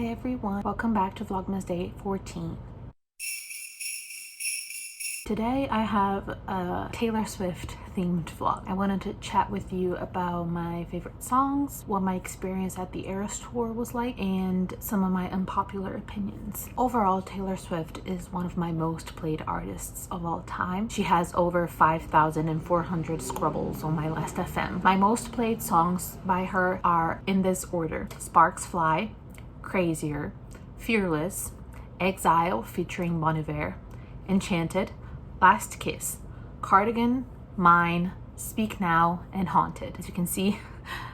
everyone, welcome back to Vlogmas Day 14. Today I have a Taylor Swift themed vlog. I wanted to chat with you about my favorite songs, what my experience at the Eras tour was like, and some of my unpopular opinions. Overall, Taylor Swift is one of my most played artists of all time. She has over 5,400 scrubbles on my Last FM. My most played songs by her are in this order: Sparks Fly, Crazier, Fearless, Exile featuring Bon Iver, Enchanted, Last Kiss, Cardigan, Mine, Speak Now, and Haunted. As you can see,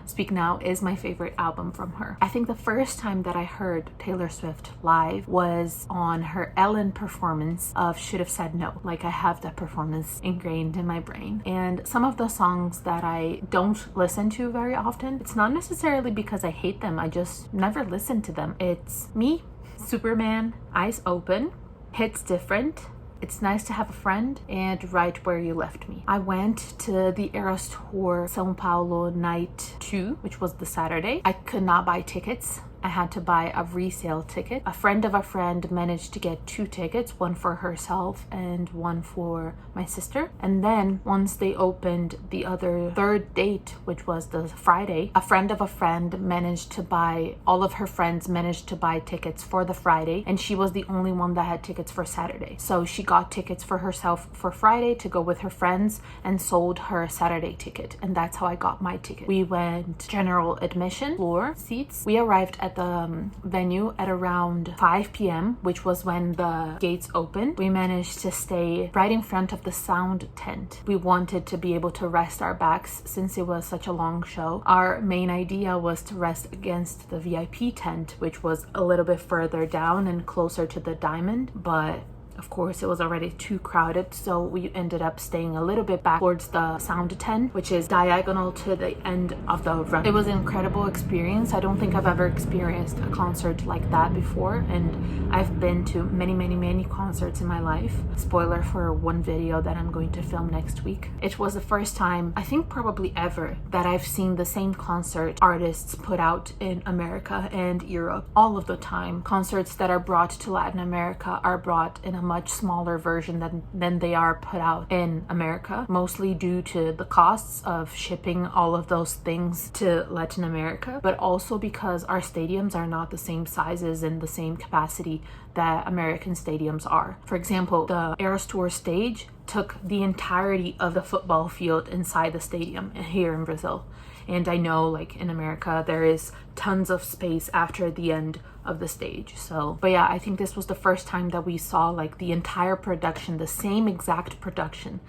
Speak Now is my favorite album from her. I think the first time that I heard Taylor Swift live was on her Ellen performance of Should Have Said No. Like, I have that performance ingrained in my brain. And some of the songs that I don't listen to very often, it's not necessarily because I hate them, I just never listen to them. It's Me, Superman, Eyes Open, Hits Different, It's Nice to Have a Friend, and Right Where You Left Me. I went to the Eras Tour São Paulo night 2, which was the Saturday. I could not buy tickets. I had to buy a resale ticket. A friend of a friend managed to get 2 tickets, one for herself and one for my sister. And then once they opened the other third date, which was the Friday, a friend of a friend managed to buy, all of her friends managed to buy tickets for the Friday, and she was the only one that had tickets for Saturday. So she got tickets for herself for Friday to go with her friends and sold her Saturday ticket. And that's how I got my ticket. We went general admission, floor seats. We arrived at the venue at around 5 p.m., which was when the gates opened. We managed to stay right in front of the sound tent. We wanted to be able to rest our backs since it was such a long show. Our main idea was to rest against the VIP tent, which was a little bit further down and closer to the diamond, but of course, it was already too crowded, so we ended up staying a little bit back towards the sound tent, which is diagonal to the end of the run. It was an incredible experience. I don't think I've ever experienced a concert like that before, and I've been to many concerts in my life. Spoiler for one video that I'm going to film next week. It was the first time, I think probably ever, that I've seen the same concert artists put out in America and Europe. All of the time, concerts that are brought to Latin America are brought in a much smaller version than they are put out in America, mostly due to the costs of shipping all of those things to Latin America, but also because our stadiums are not the same sizes and the same capacity that American stadiums are. For example, the Eras Tour stage took the entirety of the football field inside the stadium here in Brazil. And I know, like, in America there is tons of space after the end of the stage. So, but yeah, I think this was the first time that we saw like the entire production, the same exact production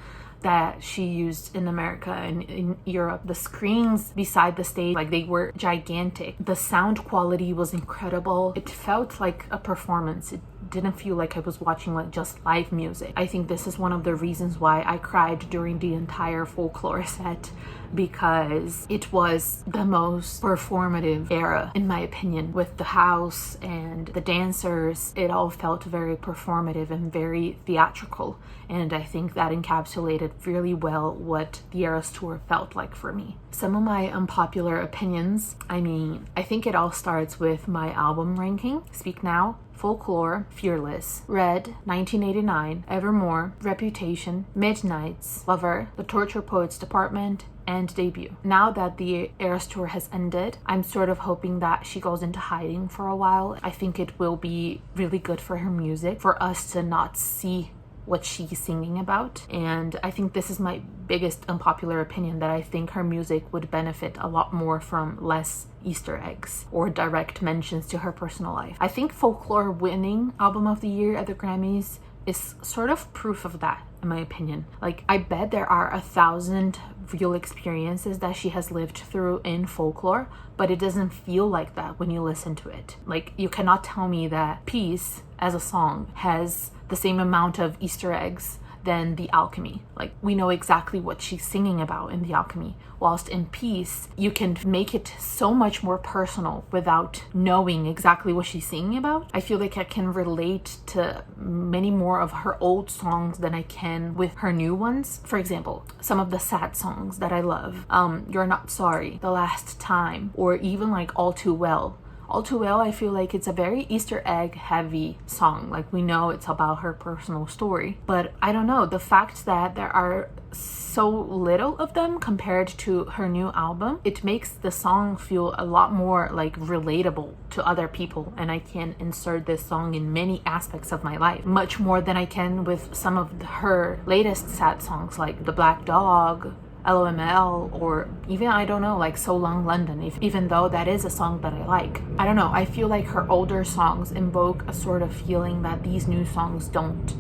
that she used in America and in Europe. The screens beside the stage, like, they were gigantic. The sound quality was incredible. It felt like a performance. It didn't feel like I was watching like just live music. I think this is one of the reasons why I cried during the entire folklore set, because it was the most performative era in my opinion. With the house and the dancers, it all felt very performative and very theatrical, and I think that encapsulated really well what the Eras Tour felt like for me. Some of my unpopular opinions, I think it all starts with my album ranking: Speak Now, Folklore, Fearless, Red, 1989, Evermore, Reputation, Midnights, Lover, The Torture Poets Department, and Debut. Now that the Eras Tour has ended, I'm sort of hoping that she goes into hiding for a while. I think it will be really good for her music for us to not see what she's singing about, and I think this is my biggest unpopular opinion, that I think her music would benefit a lot more from less Easter eggs or direct mentions to her personal life. I think Folklore winning Album of the Year at the Grammys is sort of proof of that, in my opinion. Like, I bet there are 1,000 real experiences that she has lived through in Folklore, but it doesn't feel like that when you listen to it. Like, you cannot tell me that Peace as a song has the same amount of Easter eggs than The Alchemy. Like, we know exactly what she's singing about in The Alchemy, whilst in Peace you can make it so much more personal without knowing exactly what she's singing about. I feel like I can relate to many more of her old songs than I can with her new ones. For example, some of the sad songs that I love, You're Not Sorry, The Last Time, or even like All Too Well, All Too Well, I feel like it's a very Easter egg heavy song. Like, we know it's about her personal story, but I don't know, the fact that there are so little of them compared to her new album, it makes the song feel a lot more like relatable to other people, and I can insert this song in many aspects of my life, much more than I can with some of her latest sad songs like The Black Dog, LOML, or even, I don't know, like So Long London, even though that is a song that I like. I don't know, I feel like her older songs invoke a sort of feeling that these new songs don't.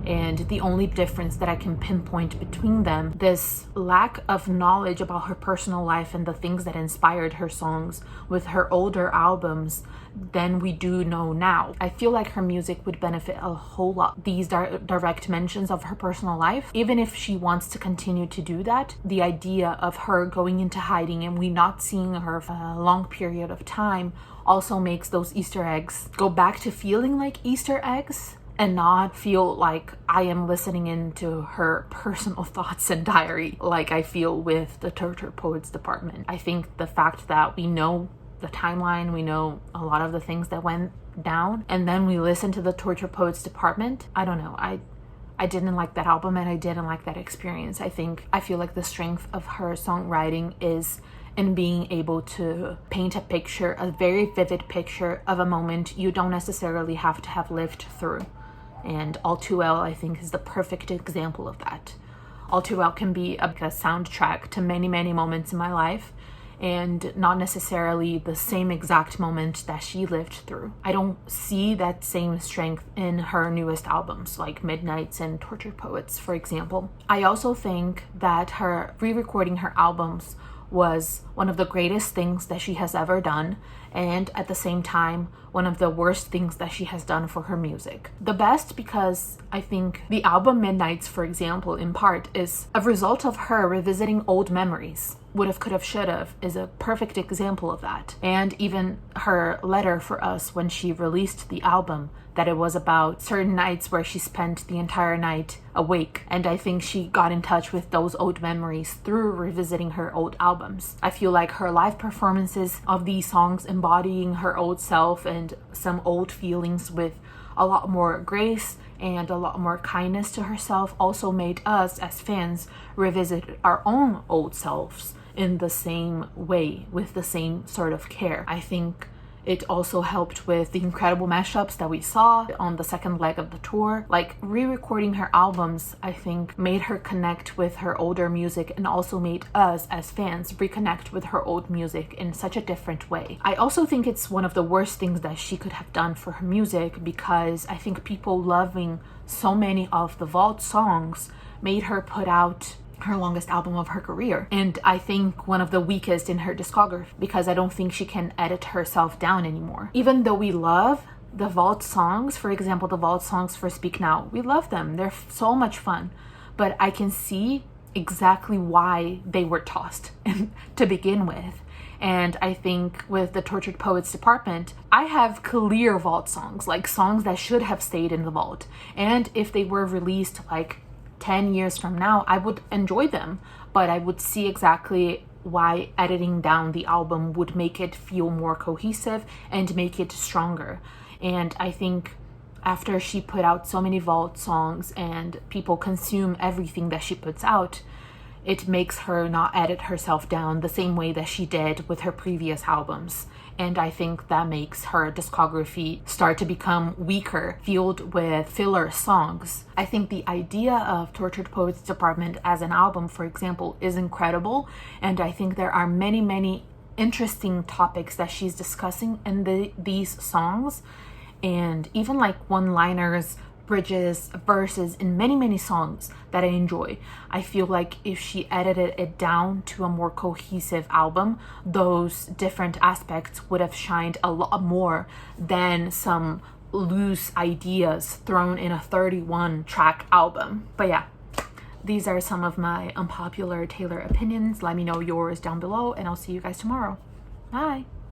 And the only difference that I can pinpoint between them, this lack of knowledge about her personal life and the things that inspired her songs with her older albums than we do know now. I feel like her music would benefit a whole lot. These direct mentions of her personal life, even if she wants to continue to do that, the idea of her going into hiding and we not seeing her for a long period of time also makes those Easter eggs go back to feeling like Easter eggs and not feel like I am listening into her personal thoughts and diary like I feel with the Tortured Poets Department. I think the fact that we know the timeline, we know a lot of the things that went down, and then we listen to the Tortured Poets Department, I don't know, I didn't like that album and I didn't like that experience. I feel like the strength of her songwriting is in being able to paint a picture, a very vivid picture of a moment you don't necessarily have to have lived through. And All Too Well, I think, is the perfect example of that. All Too Well can be a soundtrack to many, many moments in my life, and not necessarily the same exact moment that she lived through. I don't see that same strength in her newest albums, like Midnights and Tortured Poets, for example. I also think that her re-recording her albums was one of the greatest things that she has ever done, and at the same time one of the worst things that she has done for her music. The best because I think the album Midnights, for example, in part is a result of her revisiting old memories. Would've, could've, should've is a perfect example of that. And even her letter for us when she released the album, that it was about certain nights where she spent the entire night awake. And I think she got in touch with those old memories through revisiting her old albums. I feel like her live performances of these songs embodying her old self and some old feelings with a lot more grace and a lot more kindness to herself also made us as fans revisit our own old selves in the same way, with the same sort of care. I think it also helped with the incredible mashups that we saw on the second leg of the tour. Like, re-recording her albums, I think, made her connect with her older music and also made us as fans reconnect with her old music in such a different way. I also think it's one of the worst things that she could have done for her music, because I think people loving so many of the Vault songs made her put out her longest album of her career, and I think one of the weakest in her discography, because I don't think she can edit herself down anymore. Even though we love the Vault songs, for example, the Vault songs for Speak Now, we love them, they're so much fun, but I can see exactly why they were tossed to begin with. And I think with the Tortured Poets Department, I have clear Vault songs, like songs that should have stayed in the Vault, and if they were released like 10 years from now, I would enjoy them, but I would see exactly why editing down the album would make it feel more cohesive and make it stronger. And I think after she put out so many Vault songs and people consume everything that she puts out, it makes her not edit herself down the same way that she did with her previous albums. And I think that makes her discography start to become weaker, filled with filler songs. I think the idea of Tortured Poets Department as an album, for example, is incredible. And I think there are many, many interesting topics that she's discussing in these songs. And even like one-liners, bridges, verses in many, many songs that I enjoy. I feel like if she edited it down to a more cohesive album, those different aspects would have shined a lot more than some loose ideas thrown in a 31-track album. But yeah, these are some of my unpopular Taylor opinions. Let me know yours down below, and I'll see you guys tomorrow. Bye!